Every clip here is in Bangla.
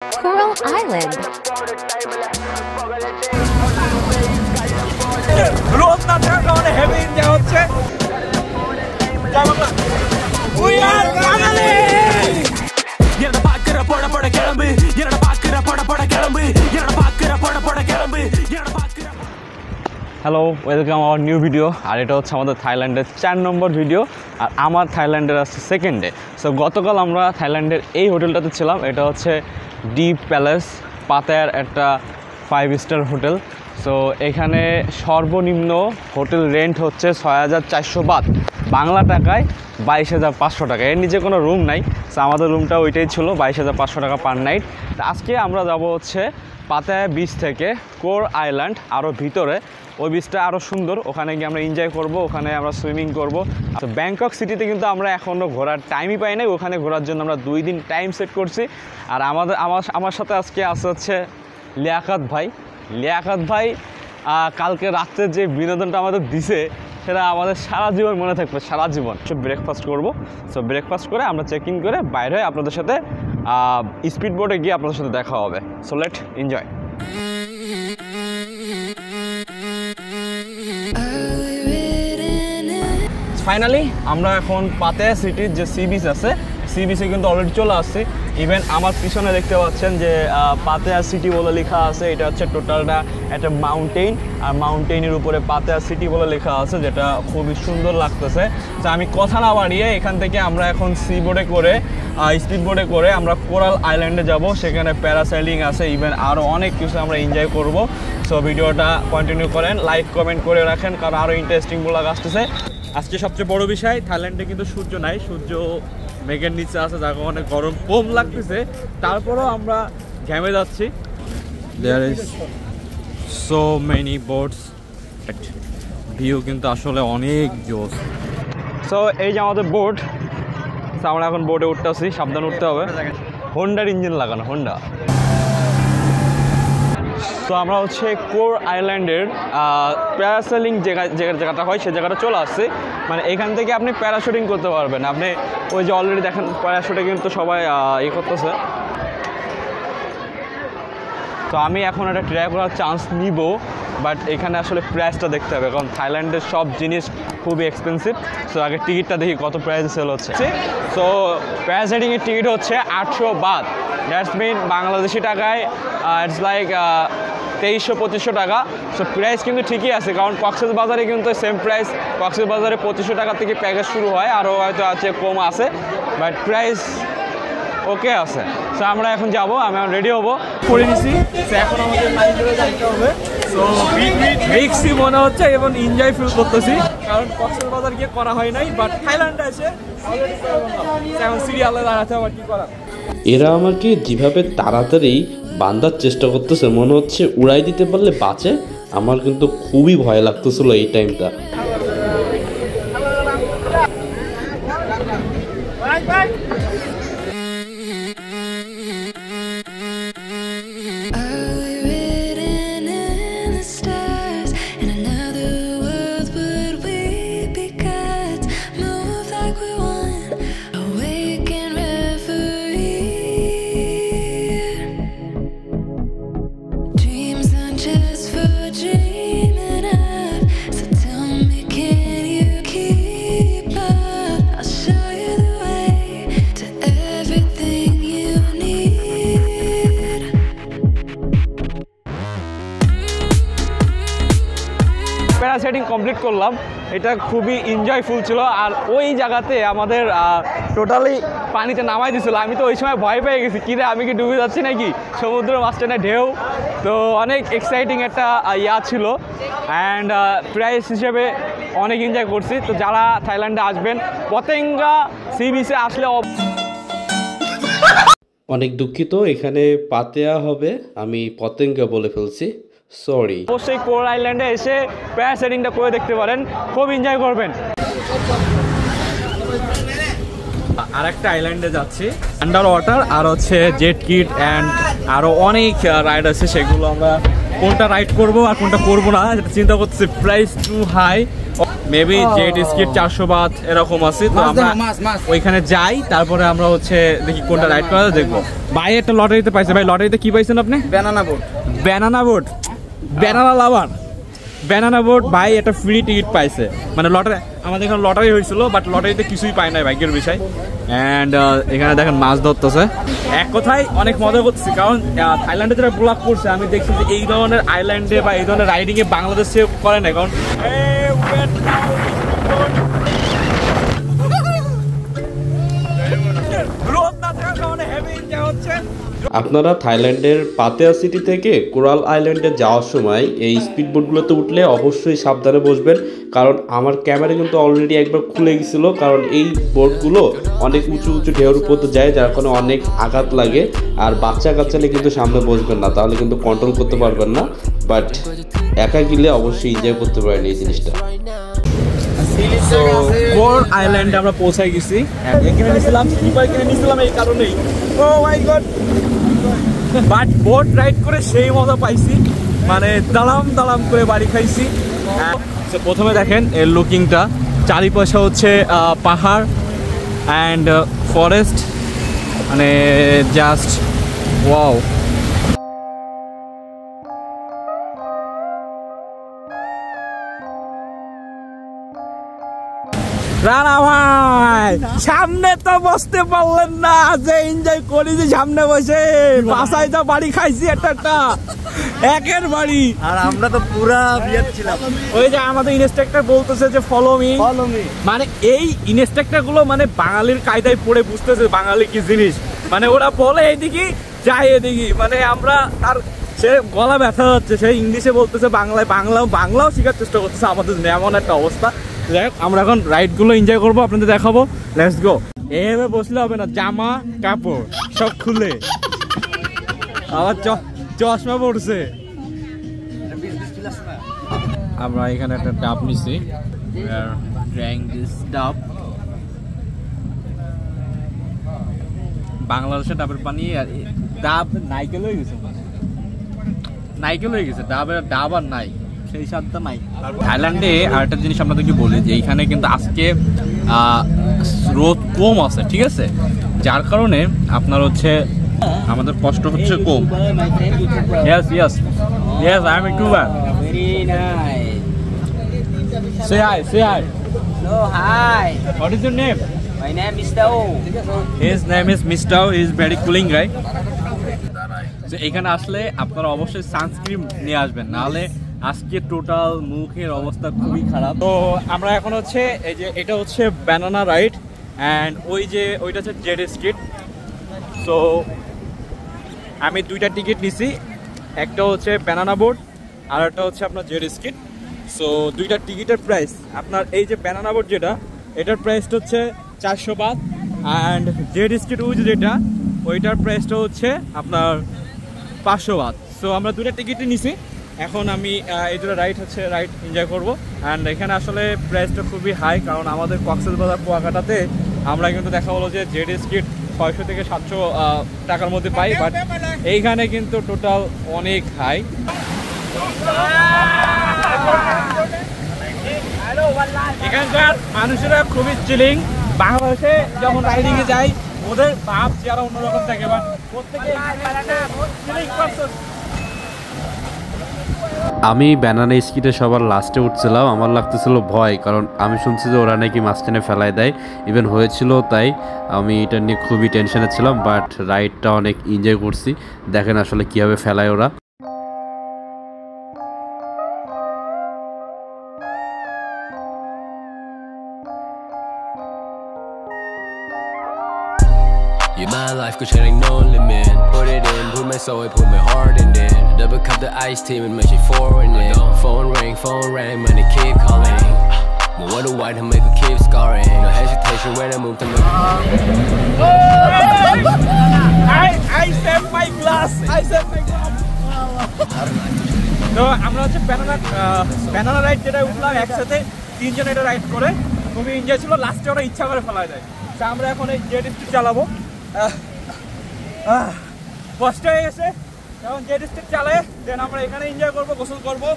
Coral Island. Growth na থাকার কারণে হেভি এনজয় হচ্ছে। We are Bangali! என்னடா பாக்குற போட போட கிளம்பு என்னடா பாக்குற போட போட கிளம்பு என்னடா பாக்குற போட போட கிளம்பு என்னடா பாக்குற hello, welcome our new video. আর এটা হচ্ছে আমাদের থাইল্যান্ডের 4 নম্বর ভিডিও, আর আমার থাইল্যান্ডের আছে সেকেন্ড ডে। সো গতকাল আমরা থাইল্যান্ডের এই হোটেলটাতে ছিলাম। এটা হচ্ছে ডিপ প্যালেস, পাতায়ার একটা 5 স্টার হোটেল। সো এখানে সর্বনিম্ন হোটেল রেন্ট হচ্ছে ৬,৪০০ বাত, বাংলা টাকায় ২২,৫০০ টাকা। এর নিচে কোনো রুম নাই। সো আমাদের রুমটা ওইটাই ছিল, ২২,৫০০ টাকা পার নাইট। আজকে আমরা যাব হচ্ছে পাতায়া বিচ থেকে কোর আইল্যান্ড, আরও ভিতরে। ওই বিচটা আরও সুন্দর, ওখানে গিয়ে আমরা এনজয় করব, ওখানে আমরা সুইমিং করব। তো ব্যাংকক সিটিতে কিন্তু আমরা এখনও ঘোরার টাইমই পাই নাই। ওখানে ঘোরার জন্য আমরা 2 দিন টাইম সেট করছি। আর আমার সাথে আজকে আসে হচ্ছে লিয়াকত ভাই। কালকে রাত্রে যে বিনোদনটা আমাদের দিছে সেটা আমাদের সারা জীবন মনে থাকবে, সারা জীবন। ব্রেকফাস্ট করবো। সো ব্রেকফাস্ট করে আমরা চেক ইন করে বাইরে হয়ে আপনাদের সাথে স্পিড বোটে গিয়ে আপনাদের সাথে দেখা হবে। So late enjoy. ফাইনালি আমরা এখন পাতায়া সিটির যে সি বিচ আছে, সি বিচে কিন্তু অলরেডি চলে আসছি। ইভেন আমার পিছনে দেখতে পাচ্ছেন যে পাতায়া সিটি বলে লেখা আছে। এটা হচ্ছে টোটালটা একটা মাউন্টেইন, আর মাউন্টেইনের উপরে পাতায়া সিটি বলে লেখা আছে, যেটা খুবই সুন্দর লাগতেছে। তো আমি কথা না বাড়িয়ে এখান থেকে আমরা এখন স্পিড বোটে করে আমরা কোরাল আইল্যান্ডে যাব। সেখানে প্যারাসাইলিং আছে, ইভেন আরও অনেক কিছু আমরা এনজয় করব। সো ভিডিওটা কন্টিনিউ করেন, লাইক কমেন্ট করে রাখেন, কারণ আরও ইন্টারেস্টিং ব্লগ আসতেছে। আজকে সবচেয়ে বড় বিষয়, থাইল্যান্ডে কিন্তু সূর্য নাই, সূর্য মেঘের নিচে আছে, যার কারণে গরম কম লাগতেছে। তারপরেও আমরা ঘেমে যাচ্ছি। There is so many boats, view কিন্তু আসলে অনেক জোস। সো এই যে আমাদের বোট, আমরা এখন বোটে উঠতেছি, সাবধানে উঠতে হবে। হোন্ডার ইঞ্জিন লাগানো, হোন্ডা। তো আমরা হচ্ছে কোর আইল্যান্ডের প্যারাসেলিং জায়গাটা হয়, সেই জায়গাটা চলে আসছে। মানে এখান থেকে আপনি প্যারাশুটিং করতে পারবেন। আপনি ওই যে অলরেডি দেখেন প্যারাশুটে কিন্তু সবাই করতেছে। তো আমি এখন একটা ট্রাই করার চান্স নিব, বাট এখানে আসলে প্রাইসটা দেখতে হবে, কারণ থাইল্যান্ডের সব জিনিস খুবই এক্সপেন্সিভ। সো আগে টিকিটটা দেখি কত প্রাইসে সেল হচ্ছে। সো প্যারাসাইডিংয়ের টিকিট হচ্ছে ৮০০ বাত, দ্যাটস মিন বাংলাদেশি টাকায় ইটস লাইক ২৩০০-২৫০০ টাকা। সো প্রাইস কিন্তু ঠিকই আছে, কারণ কক্সবাজারে কিন্তু সেম প্রাইস। কক্সবাজারে ২৫০০ টাকা থেকে প্যাকেজ শুরু হয়, আরও হয়তো আছে কম আছে, বাট প্রাইস ওকে আছে। সো আমরা এখন যাবো, আমি রেডি হবো, করে নিছি। সো এখন আমাদের মাইন্ডে যাইতে হবে। সো রিক্সি মনে হচ্ছে এবং এনজয় ফিল করতেছি, কারণ কক্সবাজার গিয়ে করা হয় নাই, বাট থাইল্যান্ডে এসে এখন সিরিয়ালে দাঁড়াতে হবে, কি করা। এরা আমাকে যেভাবে তাড়াতাড়ি বাঁধার চেষ্টা করতেছে, মনে হচ্ছে উড়াই দিতে পারলে বাঁচে। আমার কিন্তু খুবই ভয় লাগতেছিল এই টাইমটা। প্যারাসাইডিং কমপ্লিট করলাম, এটা খুবই এনজয়ফুল ছিল। আর ওই জায়গাতে আমাদের টোটালি পানিতে নামাই দিছিল। আমি তো ওই সময় ভয় পেয়ে গেছি, কিরে আমি কি ডুবে যাচ্ছি নাকি, সমুদ্র মাঝখানে ঢেউ। তো অনেক এক্সাইটিং একটা ছিল, অ্যান্ড প্রাইস হিসেবে অনেক এনজয় করছি। তো যারা থাইল্যান্ডে আসবেন, পতেঙ্গা সি বিচে আসলে অনেক দুঃখিত, এখানে পাতায়া হবে, আমি পতেঙ্গা বলে ফেলছি, সরি। অবশ্যই কোর আইল্যান্ডে এসে প্যারাসাইডিংটা করে দেখতে পারেন, খুব এনজয় করবেন। আর একটা আইল্যান্ডে যাচ্ছি, আন্ডার ওয়াটার, আর হচ্ছে জেট কিট অ্যান্ড আরও অনেক রাইড আছে, সেগুলো আমরা কোনটা রাইড করব আর কোনটা করব না সেটা চিন্তা করতেছি। Price too high, maybe jet ski 400 বাত এরকম আছে। তো আমরা ওইখানে যাই, তারপরে আমরা হচ্ছে দেখি কোনটা রাইড করা যায় দেখবো। ভাই একটা লটারিতে পাইছে। ভাই লটারিতে কি পাইছেন আপনি? Banana boat. Banana boat, banana lover, banana boat. ভাই একটা ফ্রি টিকিট পাইছে, মানে লটারি, আমাদের এখানে লটারি হয়েছিল বাট লটারিতে কিছুই পায় নাই, ভাগ্যের বিষয়। অ্যান্ড এখানে দেখেন মাছ ধরতেছে। এক কথায় অনেক মজা করতেছি, কারণ থাইল্যান্ডে যারা ব্লগ করছে আমি দেখছি যে এই ধরনের আইল্যান্ডে বা এই ধরনের রাইডিংয়ে বাংলাদেশে করে না। কারণ আপনারা থাইল্যান্ডের পাতেয়া সিটি থেকে কোরাল আইল্যান্ডে যাওয়ার সময় এই স্পিডবোটগুলোতে উঠলে অবশ্যই সাবধানে বসবেন, কারণ আমার ক্যামেরা কিন্তু অলরেডি একবার খুলে গেছিল। কারণ এই বোটগুলো অনেক উঁচু উঁচু ঢেউর উপর যায়, যার কারণে অনেক আঘাত লাগে। আর বাচ্চা কাচ্চালে কিন্তু সামনে বসবেন না, তাহলে কিন্তু কন্ট্রোল করতে পারবেন না। বাট একা গেলে অবশ্যই এনজয় করতে পারেন এই জিনিসটা। কোরাল আইল্যান্ডে আমরা পৌঁছাই গেছি। এখানে নিয়েছিলাম স্লিপার, কিনে নিয়েছিলাম এই কারণেই। ও মাই গড, বাট বোট রাইড করে সেই মজা পাইছি, মানে দালাম দালাম করে বাড়ি খাইছি। প্রথমে দেখেন এর লুকিংটা, চারিপাশে হচ্ছে পাহাড় অ্যান্ড ফরেস্ট, মানে জাস্ট ওয়াও। রানা ভাই সামনে তো বসতে পারলেন না, যে এনজয় করি যে সামনে বসে বাসায় তো বাড়ি খাইছি একটা একের বাড়ি। আর আমরা তো পুরা বিয়াত ছিলাম। ওই যে আমাদের ইনস্ট্রাক্টর বলতেছে যে ফলো মি, মানে এই ইনস্ট্রাক্টর গুলো মানে বাঙালির কায়দায় পড়ে বুঝতেছে বাঙালি কি জিনিস। মানে ওরা বলে এইদিকে যাই এদিকে, মানে আমরা তার সে গলা ব্যথা হচ্ছে, সে ইংলিশে বলতেছে বাংলায়, বাংলাও শেখার চেষ্টা করতেছে আমাদের, এমন একটা অবস্থা। যাই হোক, আমরা এখন রাইডগুলো এনজয় করবো, আপনাদের দেখাবো। Let's go. এভাবে বসলে হবে না, জামা কাপড় সব খুলে। আবার চশমা পড়ছে। আমরা এখানে একটা ডাব নিছি, বাংলাদেশের ডাবের পানি। ডাব নাইকেল হয়ে গেছে, ডাব আর নাই, সেই স্বাদটা নাই। থাইল্যান্ডে আরেকটা জিনিস আপনাদেরকে বলি যে এইখানে কিন্তু আজকে রোদ কম আছে, ঠিক আছে, যার কারণে আপনার হচ্ছে আমাদের কষ্ট হচ্ছে কম। Yes, I am a YouTuber. Very nice. Say hi. No, hi. What is your name? My name is Tao. His name is Mr. He is very cooling guy. So এখানে আসলে আপনারা অবশ্যই সানস্ক্রিন নিয়ে আসবেন, নাহলে আজকে টোটাল মুখের অবস্থা খুবই খারাপ। তো আমরা এখন হচ্ছে এই যে এটা হচ্ছে ব্যানানা রাইড অ্যান্ড ওইটা হচ্ছে জেট স্কিট। সো আমি দুইটা টিকিট নিছি, একটা হচ্ছে ব্যানানা বোট আর একটা হচ্ছে আপনার জেট স্কিট। সো দুইটা টিকিটের প্রাইস আপনার, এই যে ব্যানানা বোট যেটা, এটার প্রাইসটা হচ্ছে 400 বাত অ্যান্ড জেট স্কিট যেটা ওইটার প্রাইসটা হচ্ছে আপনার 500 বাত। সো আমরা দুইটা টিকিটই নিছি। এখন আমি এই দুটো রাইড এনজয় করবো। অ্যান্ড এখানে আসলে প্রাইসটা খুবই হাই, কারণ আমাদের কক্সবাজার কুয়াকাটাতে আমরা কিন্তু দেখা হলো যে জেড স্কিট 600 থেকে 700 টাকার মধ্যে পাই, বাট এইখানে কিন্তু টোটাল অনেক হাই। এখানকার মানুষেরা খুবই চিলিং। বাংলাদেশে যখন রাইডিংয়ে যায় ওদের ভাব চেহারা অন্যরকম থাকে, বাট প্রত্যেকে আমি ব্যানানা স্কিটে সবার লাস্টে উঠছিলাম, আমার লাগতেছিল ভয়, কারণ আমি শুনছি যে ওরা নাকি মাঝখানে ফেলায় দেয়, ইভেন হয়েছিল, তাই আমি এটা নিয়ে খুবই টেনশনে ছিলাম। বাট রাইডটা অনেক এনজয় করছি, দেখেন আসলে কীভাবে ফেলায় ওরা। Yeah, my life could change no limit. Put it in, put my soul, put my heart in it. Double cup the ice team and make it foreign in. Phone ring, money keep calling. But what do I to make a keep scarring? No hesitation when I move to make I save my glass. তো আমরা হচ্ছে ব্যানানা রাইড যেটা উঠলাম একসাথে, তিনজন এটা রাইড করে খুবই এনজয় ছিল। লাস্টে ওরা ইচ্ছা করে ফেলা যায়। তা আমরা এখন এই জেট স্কিট চালাবো। কষ্ট হয়ে গেছে, এখন জেট স্ট্রিট চালে দেন আমরা এখানে এনজয় করবো, গোসল করবো।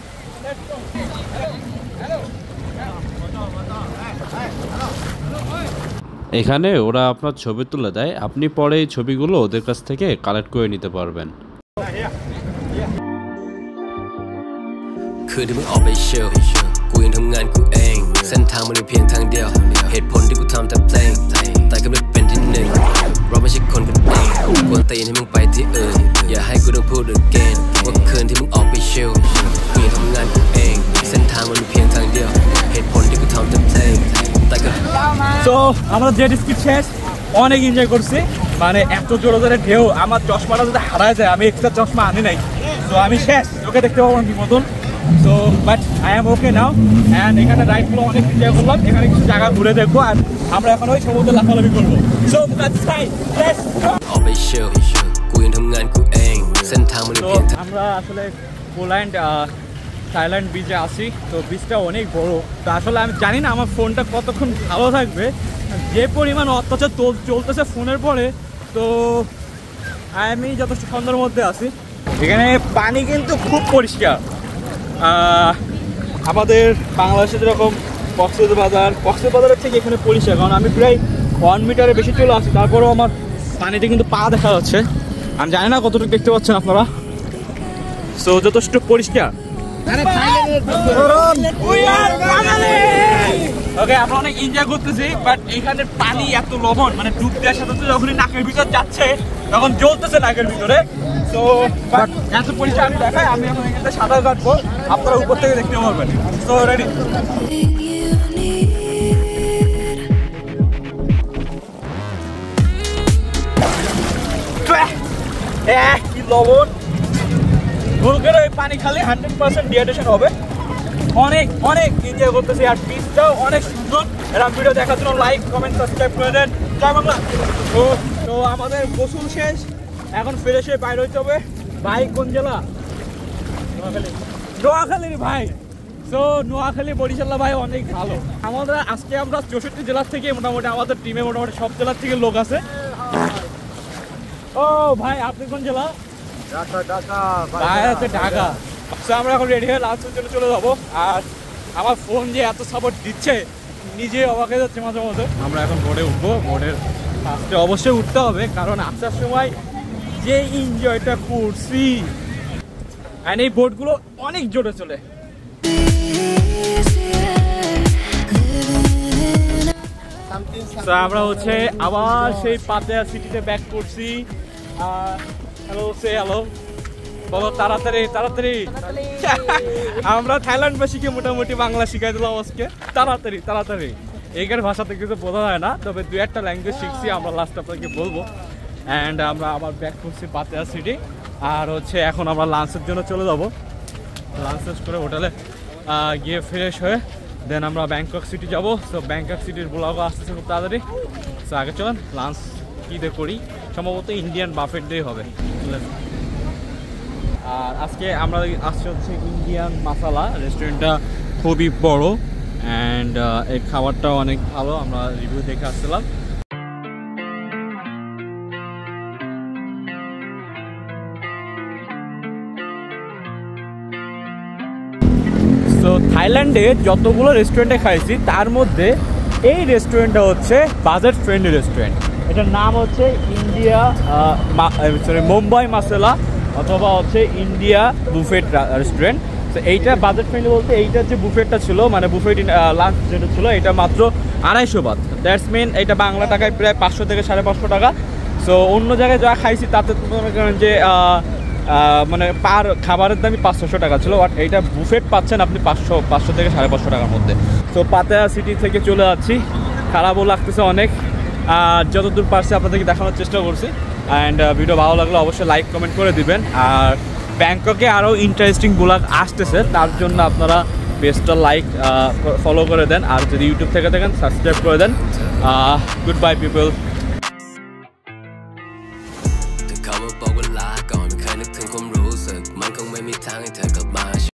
এখানে ওরা আপনার ছবি তুলে দেয়, আপনি পরে এই ছবিগুলো ওদের কাছ থেকে কালেক্ট করে নিতে পারবেন। คืนที่มึงออกไปเชียวกูยังทำงานกูเองเส้นทางมันมีเพียงทางเดียวเหตุผลที่กูทำแต่เพลงแต่ก็ไม่เป็นที่หนึ่งเราไม่ใช่คนกันเองกวนตีนให้มึงไปที่อื่นอย่าให้กูต้องพูด again ว่าคืนที่มึงออกไปเชียวกูยังทำงานกูเองเส้นทางมันมีเพียงทางเดียวเหตุผลที่กูทำแต่เพลงแต่ก็ তো আমরা জেট স্কিট শেষ, অনেক এনজয় করছি। মানে এত জোরে জোরে ঢেউ, আমার চশমাটা যদি হারায় যায়, আমি এক্সট্রা চশমা আনি নাই, তো আমি শেষ, ওকে দেখতে পাবো না ঠিক মতন। So but I am okay now. And এখানে রাইডগুলো অনেক এনজয় করলাম, এখানে কিছু জায়গা ঘুরে দেখবো, আর আমরা এখন ওই সমুদ্রে লাফালাফি করবো। সোออกไปเชียวกูยังทำงานกูเองเส้นทางมันมีเพียงทาง আমরা আসলে পোল্যান্ড থাইল্যান্ড বিচে আসি, তো বিচটা অনেক বড়। তো আসলে আমি জানি না আমার ফোনটা কতক্ষণ ভালো থাকবে, যে পরিমাণ অত্যাচার চলতেছে ফোনের পরে, তো আমি যথেষ্ট সন্ধ্যার মধ্যে আছি। এখানে পানি কিন্তু খুব পরিষ্কার, আমাদের বাংলাদেশে যেরকম কক্সবাজারের থেকে এখানে পরিষ্কার, কারণ আমি প্রায় 1 মিটারের বেশি চলে আসি, তারপরেও আমার পানিতে কিন্তু পা দেখা যাচ্ছে। আমি জানি না কতটুকু দেখতে পাচ্ছেন আপনারা, সো যথেষ্ট পরিষ্কার। ওকে, আমরা অনেক এনজয় করতেছি, বাট এখানে পানি এত লবণ, মানে ডুব দেওয়ার সাথে সাথে যখনই নাকের ভিতর যাচ্ছে তখন জ্বলতেছে নাকের ভিতরে। তো বাট এত পরিষ্কার আমি দেখাই, আমি এখন এখানে সাঁতার কাটবো, আপনারা উপর থেকে দেখতে পারবেন। তো রেডি, কি লবণ, ভুলকের ওই পানি খালি 100% ডিহাইড্রেশন হবে। অনেক অনেক এনজয় করতেছি, আর বিচটাও অনেক সুন্দর। এরকম ভিডিও দেখার জন্য লাইক, কমেন্ট, সাবস্ক্রাইব করে দেন। জয় বাংলা। তো আমাদের গোসল শেষ, এখন ফ্রেশ হয়ে বাইরে হইতে হবে। ভাই কোন জেলা? নোয়াখালীর ভাই। তো নোয়াখালী বরিশাল ভাই অনেক ভালো। আমরা আজকে 64 জেলার থেকে মোটামুটি আমাদের টিমে মোটামুটি সব জেলার থেকে লোক আছে। ও ভাই, আপনি কোন জেলা? ঢাকা। আমরা এখন রেডি হয়ে লাঞ্চের জন্য চলে যাবো। আর আমার ফোন যে এত সাপোর্ট দিচ্ছে, নিজে অবাক হয়ে যাচ্ছে মাঝে মাঝে। আমরা এখন বোটে উঠবো, বোটের ফার্স্টে অবশ্যই উঠতে হবে, কারণ আসার সময় যে এনজয়টা করছি, আর এই বোটগুলো অনেক জোরে চলে। আমরা হচ্ছে আবার সেই পাতেয়া সিটিতে ব্যাক করছি। হ্যালো, সে হ্যালো বলো, তাড়াতাড়ি তাড়াতাড়ি। আমরা থাইল্যান্ডবাসীকে মোটামুটি বাংলা শিখাই দিলাম আজকে। তাড়াতাড়ি তাড়াতাড়ি, এখানে ভাষাতে কিছু বোঝা যায় না, তবে 2-1টা ল্যাঙ্গুয়েজ শিখছি, আমরা লাস্ট আপনাকে বলবো। অ্যান্ড আমরা আবার ব্যাক করছি পাতেয়া সিটি। আর হচ্ছে এখন আমরা লাঞ্চের জন্য চলে যাবো। লাঞ্চ শেষ করে হোটেলে গিয়ে ফ্রেশ হয়ে দেন আমরা ব্যাংকক সিটি যাবো। সো ব্যাংকক সিটির ব্লগও আসতেছে খুব তাড়াতাড়ি। সো আগে চলেন লাঞ্চ কী দিয়ে করি, সম্ভবত ইন্ডিয়ান বাফেট দিয়ে হবে। আর আজকে আমরা আসছি হচ্ছে ইন্ডিয়ান মাসালা রেস্টুরেন্টটা, খুবই বড়, অ্যান্ড এর খাবারটাও অনেক ভালো, আমরা রিভিউ দেখে আসছিলাম। তো থাইল্যান্ডে যতগুলো রেস্টুরেন্টে খাইছি তার মধ্যে এই রেস্টুরেন্টটা হচ্ছে বাজেট ফ্রেন্ডলি রেস্টুরেন্ট। এটার নাম হচ্ছে ইন্ডিয়া মুম্বাই মাসালা অথবা হচ্ছে ইন্ডিয়া বুফেট রেস্টুরেন্ট। তো এইটা বাজেট ফ্রেন্ডলি বলতে এইটার যে বুফেটটা ছিল, মানে বুফেট লাঞ্চ যেটা ছিল, এটা মাত্র 250 বাত। দ্যাটস মিন এটা বাংলা টাকায় প্রায় 500 থেকে 550 টাকা। সো অন্য জায়গায় যা খাইছি তাতে যে মানে পার খাবারের দামই 500 টাকা ছিল, বাট এইটা বুফেট পাচ্ছেন আপনি 500 থেকে 550 টাকার মধ্যে। তো পাতেয়া সিটি থেকে চলে যাচ্ছি, খারাপও লাগতেছে অনেক, যতদূর পারছি আপনাদেরকে দেখানোর চেষ্টা করছি। অ্যান্ড ভিডিও ভালো লাগলে অবশ্যই লাইক কমেন্ট করে দিবেন। আর ব্যাংককে আরও ইন্টারেস্টিং ব্লগ আসতেছে, তার জন্য আপনারা পেজটা লাইক ফলো করে দেন, আর যদি ইউটিউব থেকে দেখেন সাবস্ক্রাইব করে দেন। Good bye people. เขามาบอกว่าลาก่อนไม่เคยนึกถึงความรู้สึกมันคงไม่มีทางให้เธอ